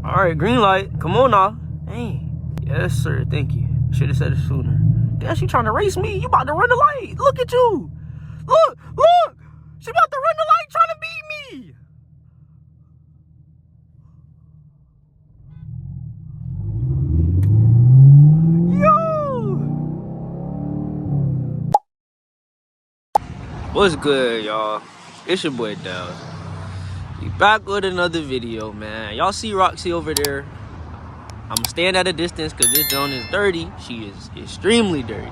All right, green light. Come on now. Hey. Yes, sir. Thank you. Should have said it sooner. Damn, she trying to race me. You about to run the light. Look at you. Look. She about to run the light trying to beat me. Yo. What's good, y'all? It's your boy Dell. We back with another video, man. Y'all see Roxy over there? I'm staying at a distance because this joint is dirty. She is extremely dirty.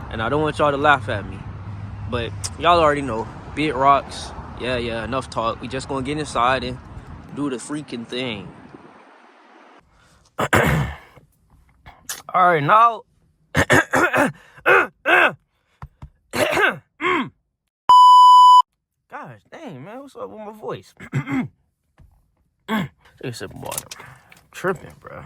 And I don't want y'all to laugh at me. But y'all already know. Big Rox. Yeah, enough talk. We just gonna get inside and do the freaking thing. Alright, now. Gosh dang, man. What's up with my voice? Take a sip of water. Tripping, bro.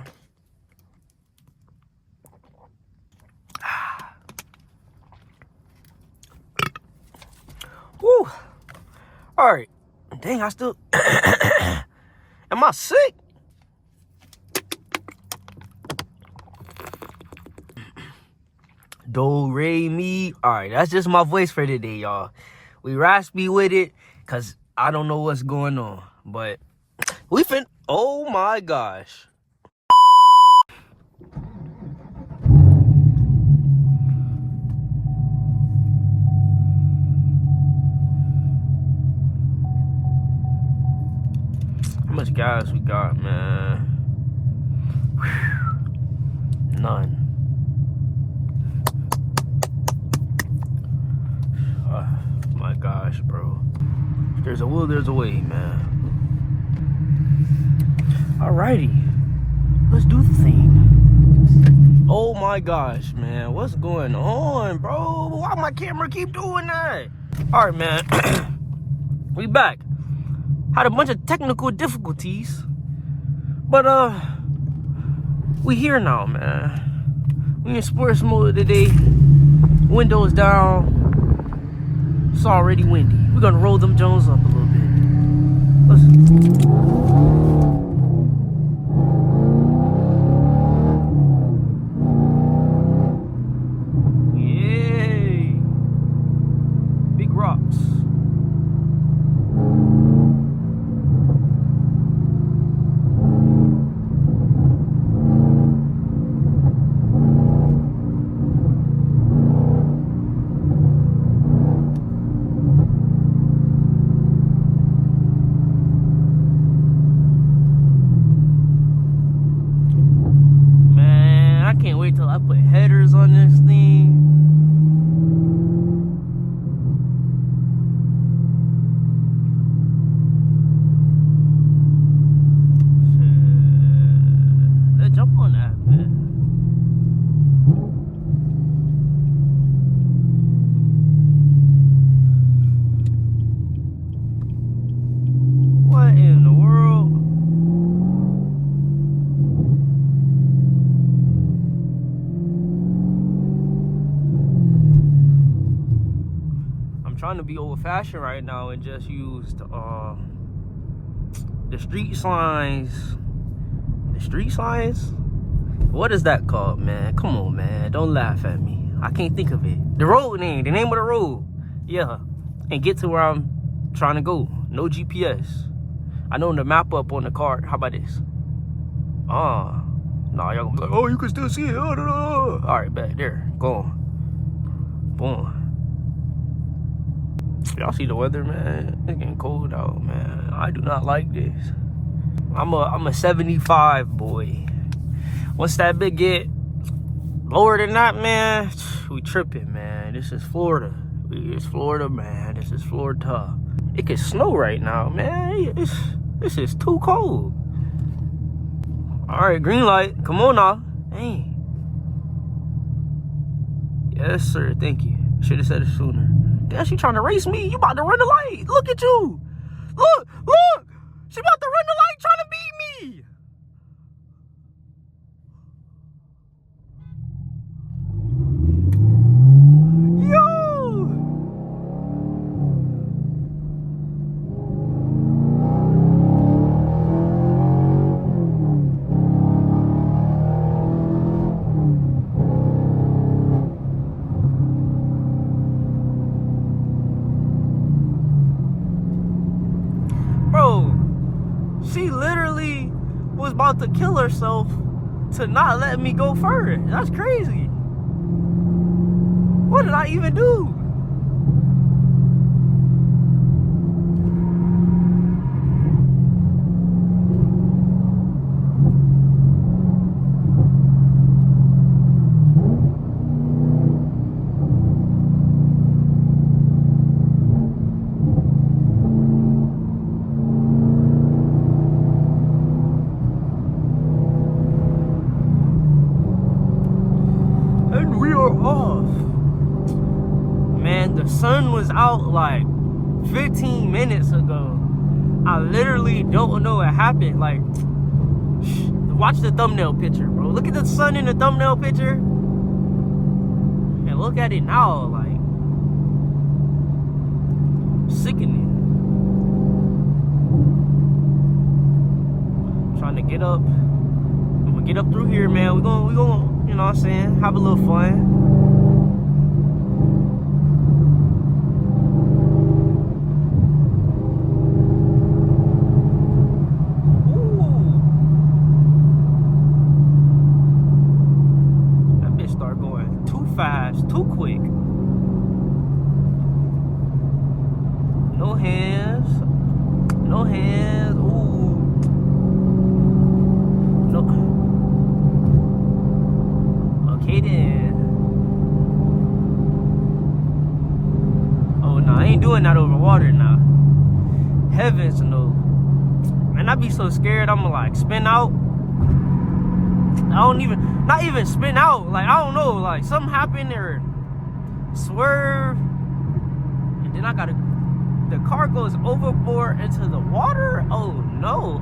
Woo. Alright. Dang, I still... Am I sick? Do, re, mi. Alright, that's just my voice for today, y'all. We raspy with it, because I don't know what's going on. But we fin... Oh my gosh. How much gas we got, man? Whew. None. My gosh, bro. If there's a will, there's a way, man. Alrighty. Let's do the thing. Oh my gosh, man. What's going on, bro? Why my camera keep doing that? Alright, man. We back. Had a bunch of technical difficulties. But, we here now, man. We in sports mode today. Windows down. It's already windy. We're gonna roll them Jones up a little bit. Yay! Big Rox. Can't wait till I put headers on this thing. Shit. Let's jump on that, man. What in the world? Trying to be old-fashioned right now and just use the street signs. The street signs? What is that called, man? Come on, man. Don't laugh at me. I can't think of it. The road name. The name of the road. Yeah. And get to where I'm trying to go. No GPS. I know the map up on the card. How about this? Nah, y'all gonna be like, oh, you can still see it. All right, back there. Go on. Boom. Y'all see the weather, man? It's getting cold out, man. I do not like this. I'm a 75 boy. Once that bit get lower than that, man, we tripping, man. This is Florida. It's Florida, man. This is Florida. It could snow right now, man. This is too cold. All right, green light. Come on now. Hey. Yes, sir. Thank you. Should have said it sooner. Damn, she trying to race me. You about to run the light. Look at you. Look. She about to run the light trying to beat me. Yo. was about to kill herself to not let me go further. That's crazy. What did I even do? And we are off. Man, the sun was out like 15 minutes ago. I literally don't know what happened. Like, watch the thumbnail picture, bro. Look at the sun in the thumbnail picture. And look at it now, like, sickening. I'm trying to get up. I'm gonna get up through here, man. We're gonna, you know what I'm saying, have a little fun. Fast, too quick. No hands. No hands. Ooh. No. Okay then. Oh no, I ain't doing that over water now. Heavens no. Man, I be so scared I'ma like spin out. Not even spin out, like, I don't know, like, something happened or swerve, and then the car goes overboard into the water. Oh no,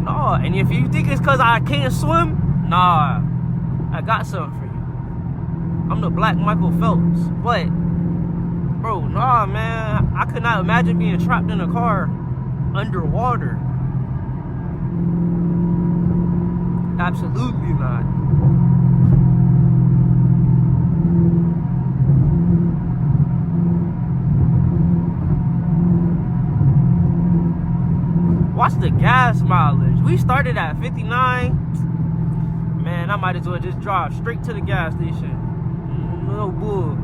nah. And if you think it's because I can't swim, nah, I got something for you. I'm the Black Michael Phelps. What? Bro, nah, man, I could not imagine being trapped in a car underwater. Absolutely not. Watch the gas mileage. We started at 59. Man, I might as well just drive straight to the gas station. No bull.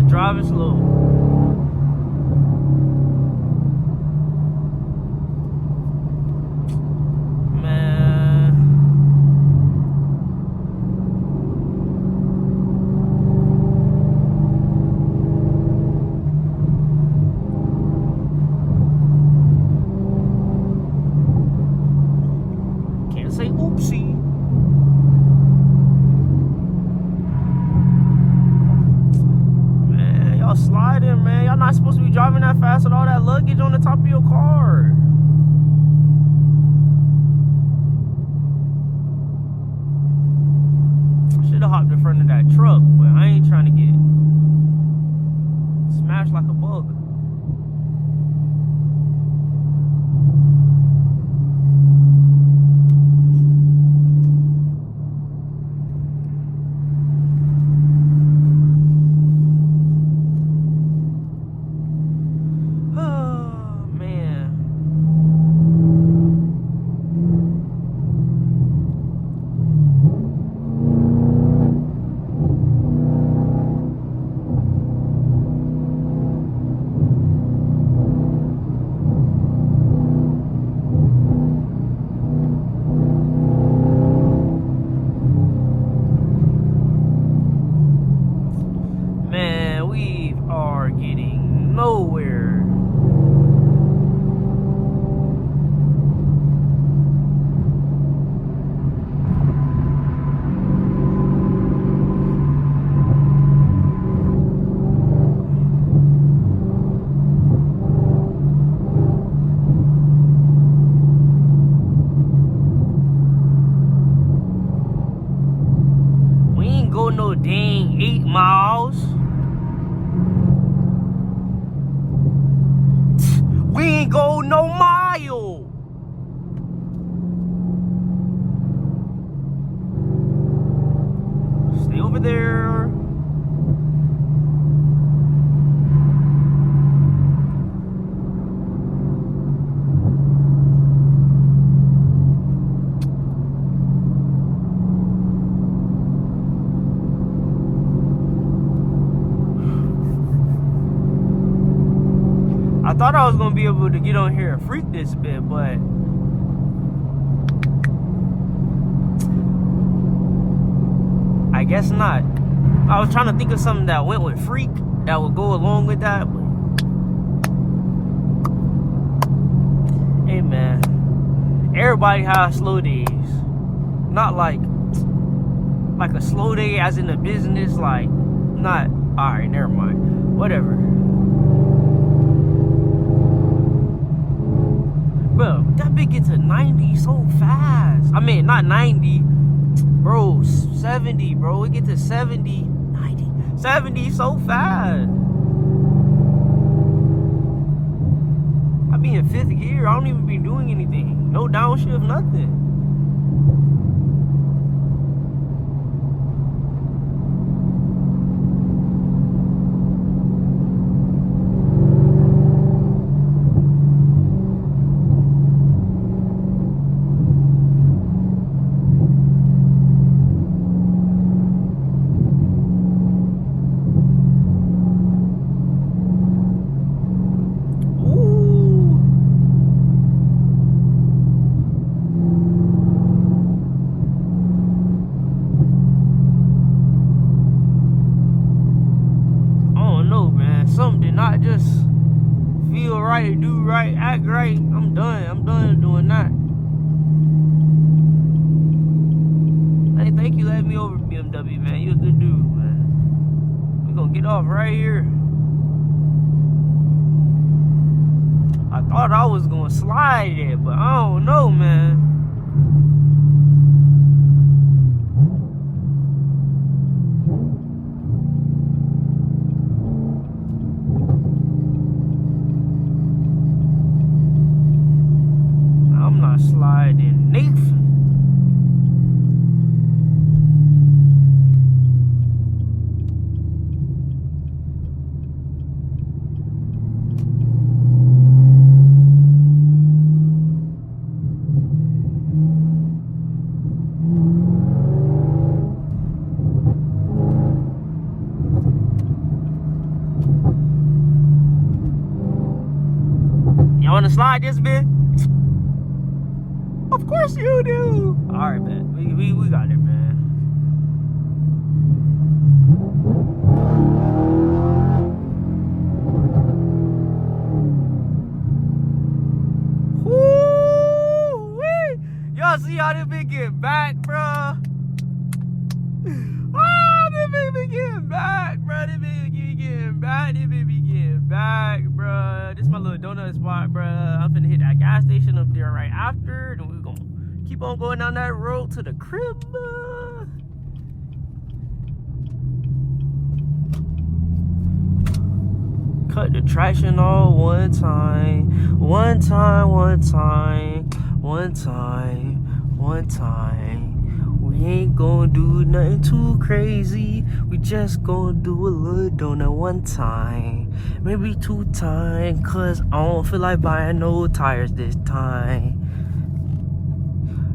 Driving slow. Man. Can't say oopsie. Sliding, man. Y'all not supposed to be driving that fast with all that luggage on the top of your car. I should have hopped in front of that truck, but I ain't trying to get smashed like a bug. I thought I was gonna be able to get on here and freak this bit, but I guess not. I was trying to think of something that went with freak that would go along with that, but hey man, everybody has slow days. Not like a slow day as in a business, like not alright, never mind. Whatever. Bro, that bitch gets to 90 so fast. I mean, not 90, bro, 70, bro. It gets to 70, 90, 70 so fast. I be in 5th gear. I don't even be doing anything. No downshift, nothing. Something did not just feel right, do right, act right. I'm done doing that. Hey, thank you letting me over, BMW, man. You a good dude, man. We're gonna get off right here. I thought I was gonna slide it, but I don't know, man. Sliding Nathan. You wanna slide this bit? Of course you do. All right, man. We got it, man. Woo-wee. Y'all see how this bitch get back, bro? Oh, this bitch be getting back, bro. This bitch be getting back. This bitch be getting back, bro. This is my little donut spot, bro. I'm finna hit that gas station up there right after. Then we're gonna keep on going down that road to the crib. Cut the traction all one time. One time, one time. One time, one time. We ain't gonna do nothing too crazy. We just gonna do a little donut one time. Maybe 2 times, cause I don't feel like buying no tires this time.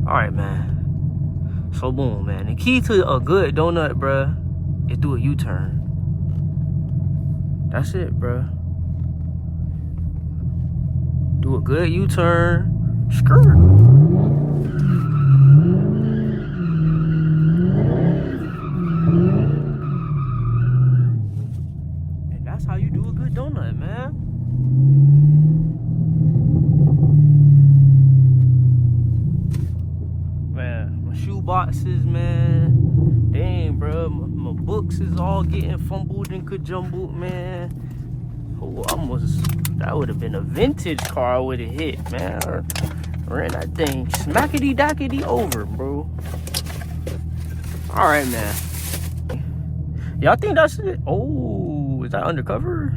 Alright, man. So boom, man. The key to a good donut, bruh, is do a U-turn. That's it, bruh. Do a good U-turn. Skirt. And that's how you do a good donut, man. Shoe boxes, man. Dang, bro. My books is all getting fumbled and kajumbled, man. Oh, that would have been a vintage car I would have hit, man. Ran that thing smackety dackety over, bro. All right, man. Y'all think that's it? Oh, is that undercover?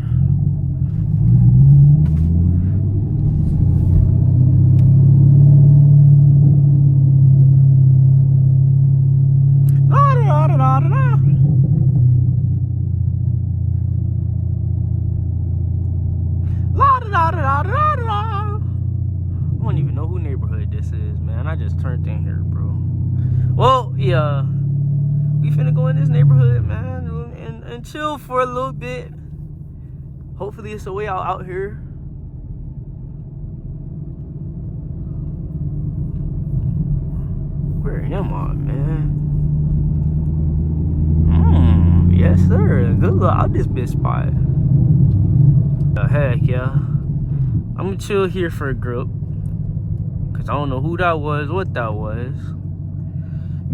I don't even know who neighborhood this is, man. I just turned in here, bro. Well, yeah, we finna go in this neighborhood, man, and chill for a little bit. Hopefully it's a way out here. turn them on, man. Yes, sir. Good luck out this bitch spot. Heck yeah. I'm gonna chill here for a grip. Cause I don't know who that was, what that was.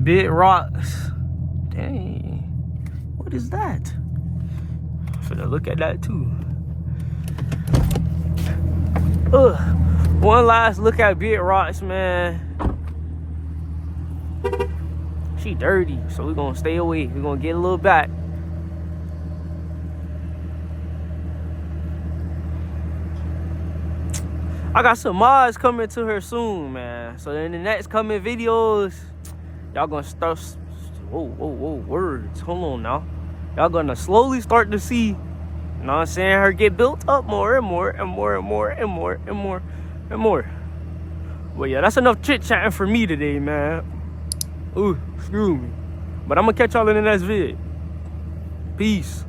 Big Rox. Dang. What is that? I'm finna look at that too. One last look at Big Rox, man. She dirty, so we're gonna stay away. We're gonna get a little back. I got some mods coming to her soon, man. So in the next coming videos, y'all gonna start. Whoa, words. Hold on now. Y'all gonna slowly start to see, you know what I'm saying, her get built up more and more and more and more and more and more and more. Well, yeah, that's enough chit chatting for me today, man. Ooh, screw me. But I'm gonna catch y'all in the next vid. Peace.